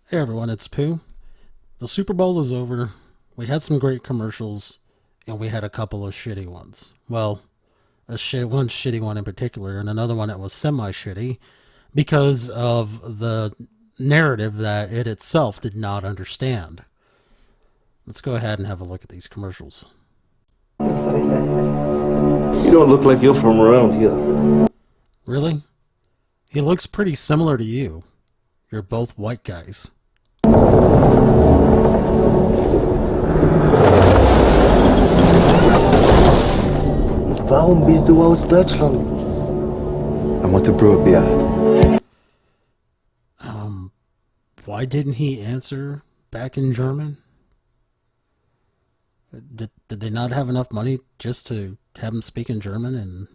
Hey everyone, it's Pooh. The Super Bowl is over. We had some great commercials, and we had a couple of shitty ones. Well, one shitty one in particular, and another one that was semi-shitty because of the narrative that it itself did not understand. Let's go ahead and have a look at these commercials. You don't look like you're from around here. Really? He looks pretty similar to you. You're both white guys. Warum bist du aus Deutschland? I want to brew a beer. Why didn't he answer back in German? Did they not have enough money just to have him speak in German and,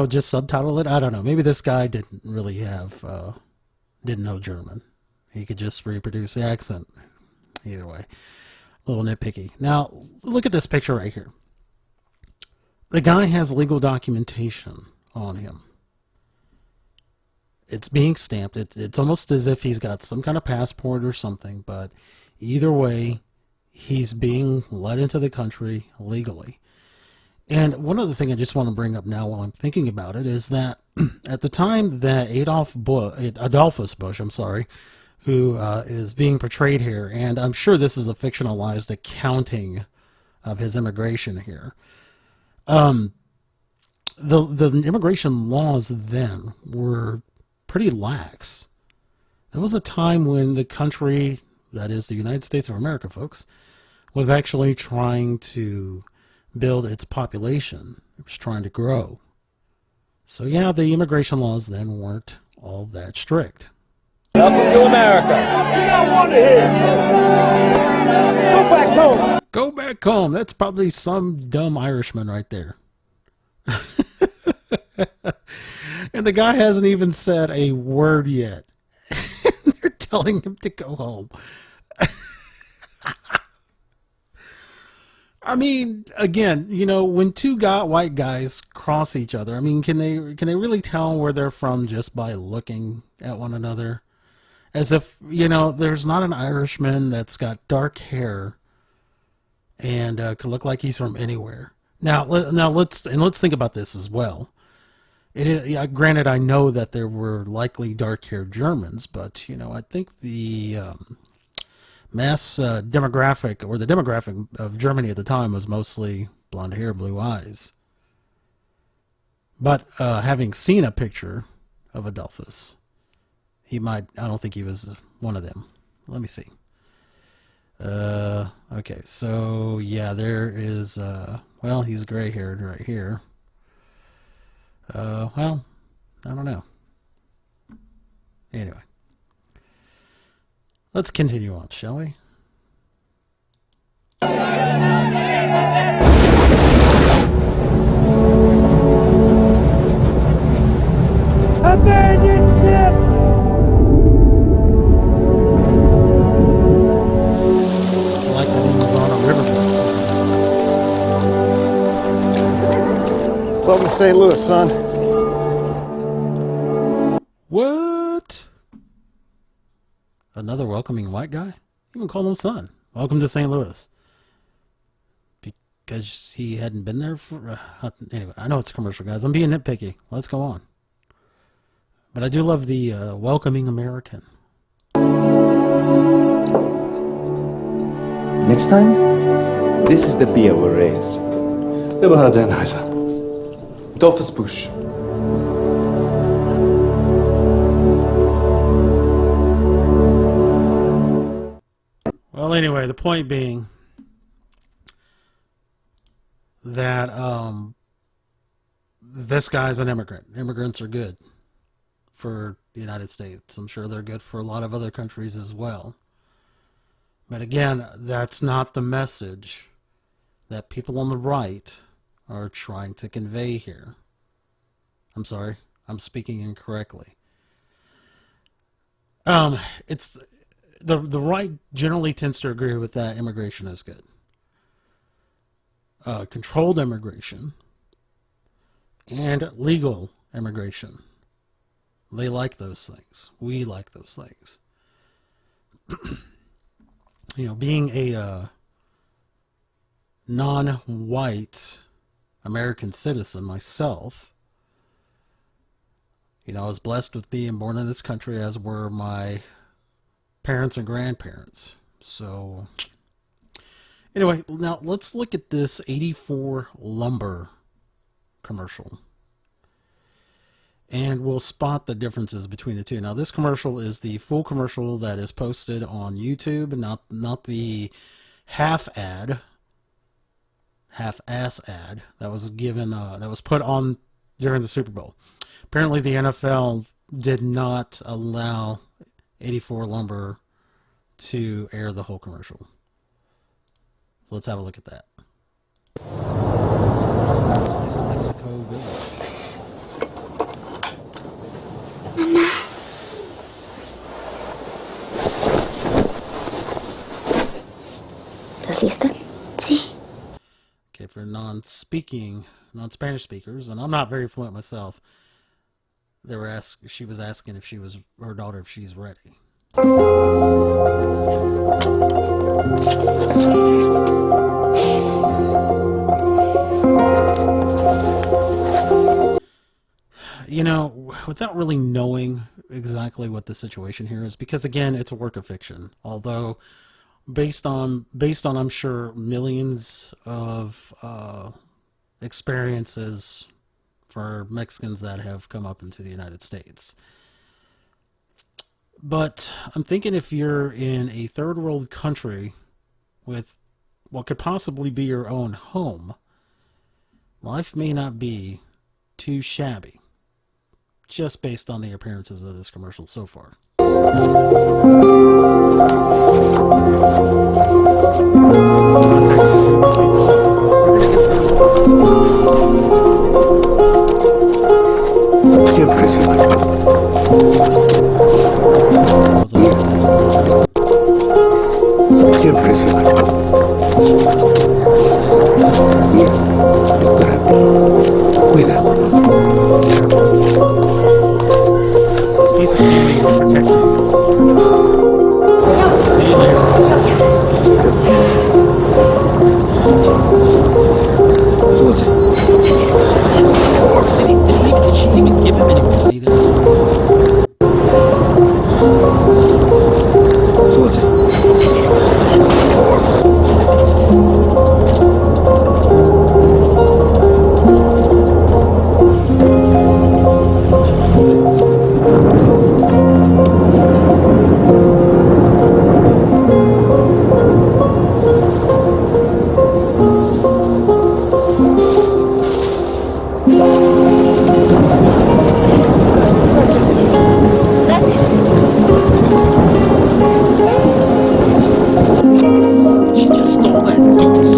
just subtitle it? I don't know. Maybe this guy didn't really didn't know German. He could just reproduce the accent. Either way, a little nitpicky. Now, look at this picture right here. The guy has legal documentation on him. It's being stamped. It's almost as if he's got some kind of passport or something, but either way, he's being let into the country legally. And one other thing I just want to bring up now while I'm thinking about it is that at the time that Adolphus Bush, who is being portrayed here, and I'm sure this is a fictionalized accounting of his immigration here, the immigration laws then were pretty lax. There was a time when the country, that is the United States of America, folks, was actually trying to build its population. It was trying to grow. So yeah, the immigration laws then weren't all that strict. Welcome to America. You don't want to hear. Go back home. Go back home. That's probably some dumb Irishman right there. And the guy hasn't even said a word yet. They're telling him to go home. I mean, again, when two white guys cross each other, I mean, can they really tell where they're from just by looking at one another? As if, there's not an Irishman that's got dark hair and could look like he's from anywhere. Now let's think about this as well. Granted, I know that there were likely dark-haired Germans, but I think the mass demographic, or the demographic of Germany at the time, was mostly blonde hair, blue eyes. But having seen a picture of Adolphus, I don't think he was one of them. Let me see. Okay, so yeah, there is, he's gray-haired right here. Well, I don't know. Anyway. Let's continue on, shall we? Abandoned ship. Like that he was on a riverboat. Welcome to St. Louis, son. What? Another welcoming white guy? Even call him son. Welcome to St. Louis. Because he hadn't been there for... anyway, I know it's a commercial, guys. I'm being nitpicky. Let's go on. But I do love the welcoming American. Next time, this is the beer we raise. Eberhard Denheiser. Adolphus Busch. Well, anyway, the point being that this guy's an immigrant. Immigrants are good for the United States. I'm sure they're good for a lot of other countries as well. But again, that's not the message that people on the right are trying to convey here. I'm sorry, I'm speaking incorrectly. It's the right generally tends to agree with that immigration is good. Controlled immigration and legal immigration. They like those things. We like those things. being a non-white American citizen myself, I was blessed with being born in this country, as were my parents and grandparents. So, anyway, now let's look at this 84 lumber commercial. And we'll spot the differences between the two. Now, this commercial is the full commercial that is posted on YouTube, not the half-ass ad that was given, that was put on during the Super Bowl. Apparently, the NFL did not allow 84 Lumber to air the whole commercial. So let's have a look at that. Nice Mexico Village. ¿Estás lista? Sí. Okay, for non-Spanish speakers, and I'm not very fluent myself, she was asking if her daughter, if she's ready. Without really knowing exactly what the situation here is, because again, it's a work of fiction, although based on I'm sure millions of experiences for Mexicans that have come up into the United States. But I'm thinking, if you're in a third world country with what could possibly be your own home, life may not be too shabby, just based on the appearances of this commercial so far. Siempre se va. Siempre se va. Mira, espérate. Cuida. This piece of candy will protect you. See you later. Susan. Did she even give him any money there? Susan. She just stole that dude's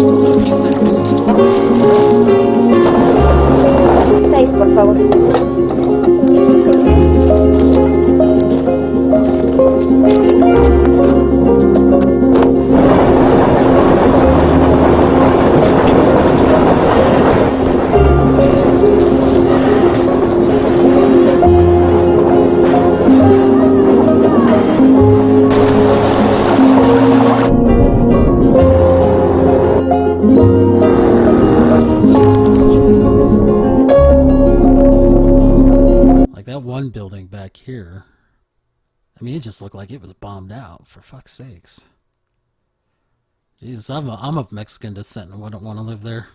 piece of that dude's tar. 6, por favor. Like that one building back here. I mean, it just looked like it was bombed out, for fuck's sakes. Jesus, I'm of Mexican descent and wouldn't want to live there.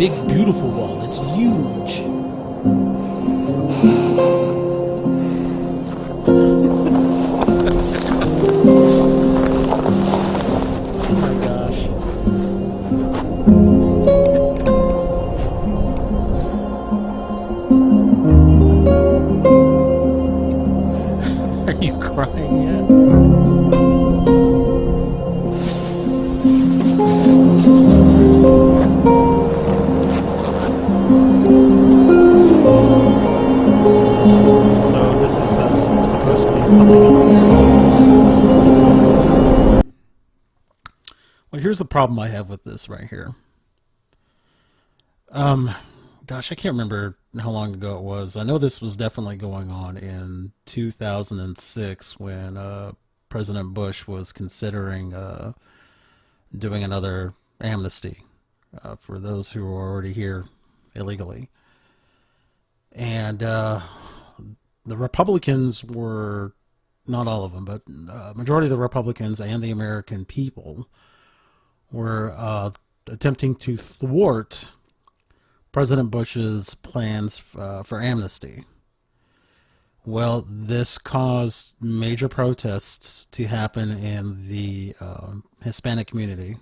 big, beautiful wall. It's huge. Oh my gosh. Are you crying yet? So this is supposed to be something of the air. Well, here's the problem I have with this right here. Gosh, I can't remember how long ago it was. I know this was definitely going on in 2006 when President Bush was considering doing another amnesty for those who were already here illegally. And the Republicans were, not all of them, but majority of the Republicans and the American people were attempting to thwart President Bush's plans for amnesty. Well, this caused major protests to happen in the Hispanic community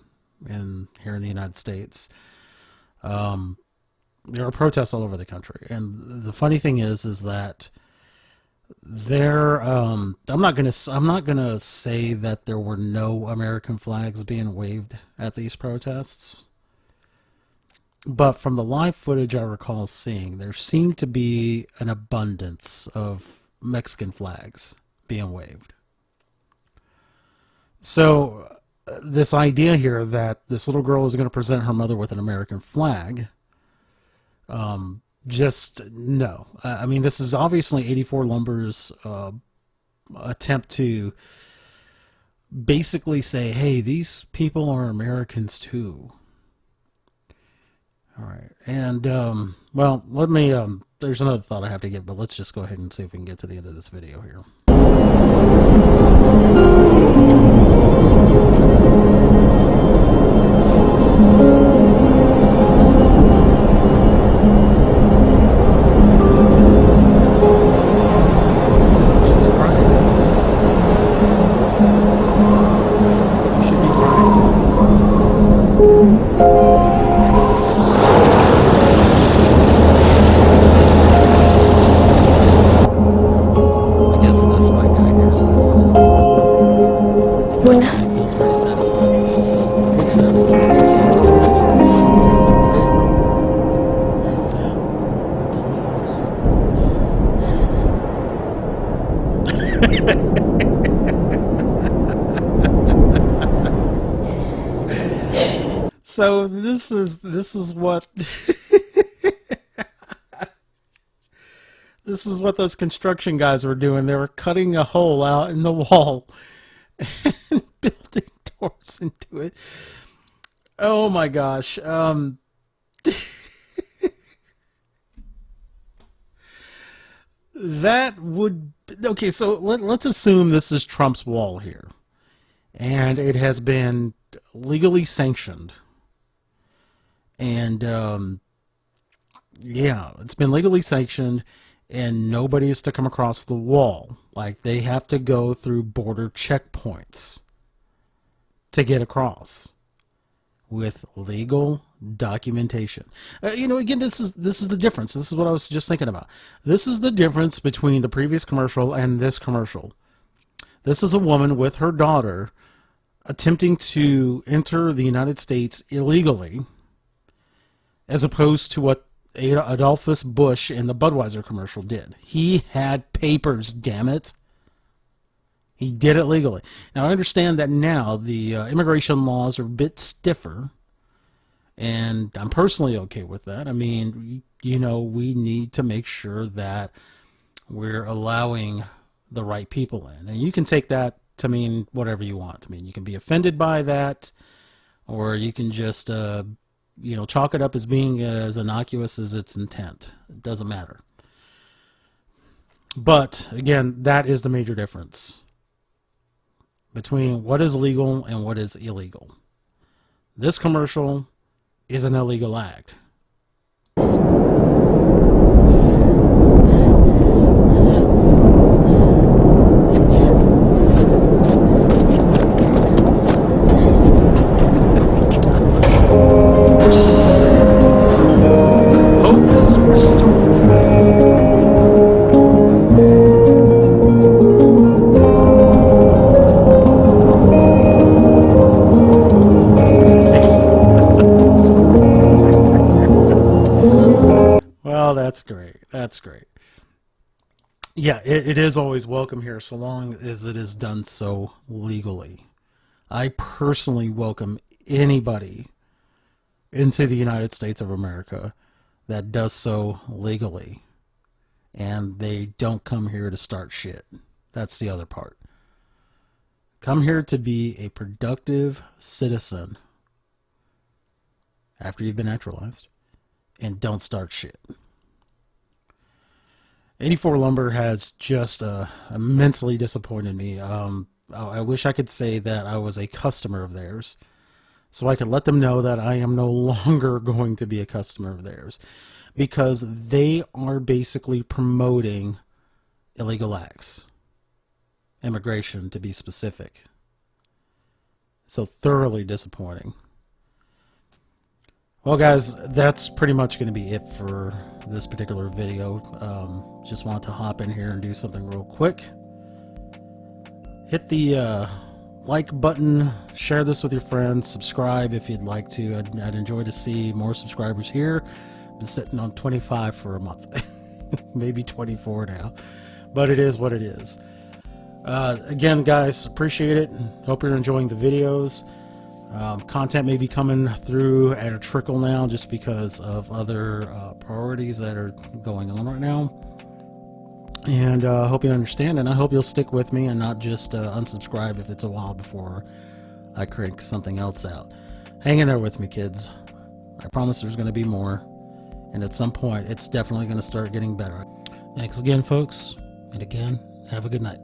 here in the United States. There are protests all over the country, and the funny thing is that I'm not gonna say that there were no American flags being waved at these protests. But from the live footage I recall seeing, there seemed to be an abundance of Mexican flags being waved. So this idea here that this little girl is going to present her mother with an American flag, just no. I mean, this is obviously 84 Lumber's attempt to basically say, hey, these people are Americans too. All right, and well, let me. There's another thought I have to give, but let's just go ahead and see if we can get to the end of this video here. She's crying. You should be crying too. Feels very satisfied with himself. Looks satisfied with himself. So this is what this is what those construction guys were doing. They were cutting a hole out in the wall and building doors into it. Oh my gosh. That would... Okay, so let's assume this is Trump's wall here. And it has been legally sanctioned. And, yeah, it's been legally sanctioned. And nobody is to come across the wall. Like, they have to go through border checkpoints to get across with legal documentation. Again, this is the difference. This is what I was just thinking about. This is the difference between the previous commercial and this commercial. This is a woman with her daughter attempting to enter the United States illegally, as opposed to what Adolphus Bush in the Budweiser commercial did. He had papers, damn it. He did it legally. Now, I understand that now the immigration laws are a bit stiffer, and I'm personally okay with that. I mean, we need to make sure that we're allowing the right people in. And you can take that to mean whatever you want. I mean, you can be offended by that, or you can just, chalk it up as being as innocuous as its intent. It doesn't matter. But, again, that is the major difference between what is legal and what is illegal. This commercial is an illegal act. That's great. Yeah, it is always welcome here, so long as it is done so legally. I personally welcome anybody into the United States of America that does so legally, and they don't come here to start shit. That's the other part. Come here to be a productive citizen after you've been naturalized, and don't start shit. 84 Lumber has just immensely disappointed me. I wish I could say that I was a customer of theirs, so I could let them know that I am no longer going to be a customer of theirs, because they are basically promoting illegal acts. Immigration, to be specific. So thoroughly disappointing. Well, guys, that's pretty much going to be it for this particular video. Just wanted to hop in here and do something real quick. Hit the like button, share this with your friends, subscribe if you'd like to. I'd enjoy to see more subscribers here. Been sitting on 25 for a month. Maybe 24 now. But it is what it is. Again, guys, appreciate it. Hope you're enjoying the videos. Content may be coming through at a trickle now just because of other priorities that are going on right now. And I hope you understand, and I hope you'll stick with me and not just unsubscribe if it's a while before I crank something else out. Hang in there with me, kids. I promise there's going to be more, and at some point it's definitely going to start getting better. Thanks again, folks, and again, have a good night.